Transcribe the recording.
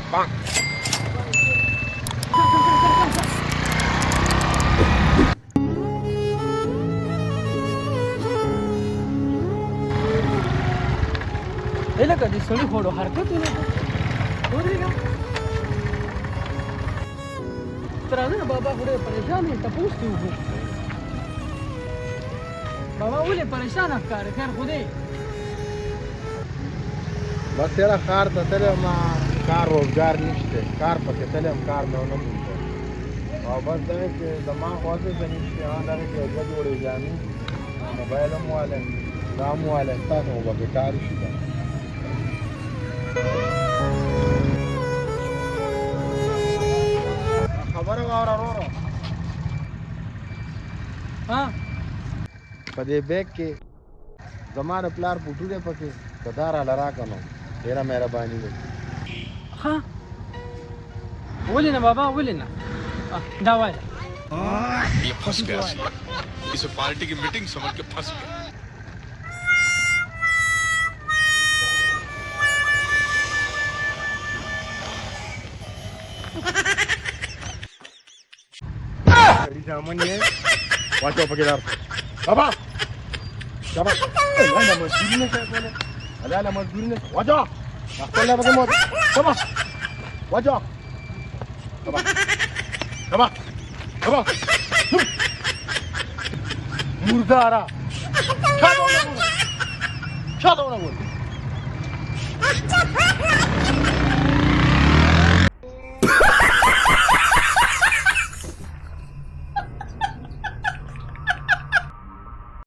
ये लगा जी सोनी फोड़ो हरकत ही नहीं हो रही है तेरा ना बाबा थोड़े परेशान है तपूस क्यों हो बाबा बोले परेशान अफकार खैर खुदे بس یاره ښار ته تللی ما کار روزګار نشته کار پکې تللی یم کار مې ونه موندی او بس دغه کې زما خوښې څه نشته هغه دغه کې یو دوه جوړې جامې موبایل هم والی دا هم والی ستاسو خو به بېکارې شي که خبره واوره وروره ها په دې بیگ کې زما د پلار فوټو دی پکې که دا راله راکړه نو ډېره مهرباني وکړي ها ولنا बाबा ولنا दावा ये फंस गया इसे पार्टी की मीटिंग समझ के फंस गया Jadi zaman ni wajah pakai dar. Baba. Baba. Ada masjid ni saya. Ada masjid ni. Wajah. Apa nak pakai mod? Baba. Wajah. Baba. Baba. Baba. Murdara. Kado na bola. Kado na bola.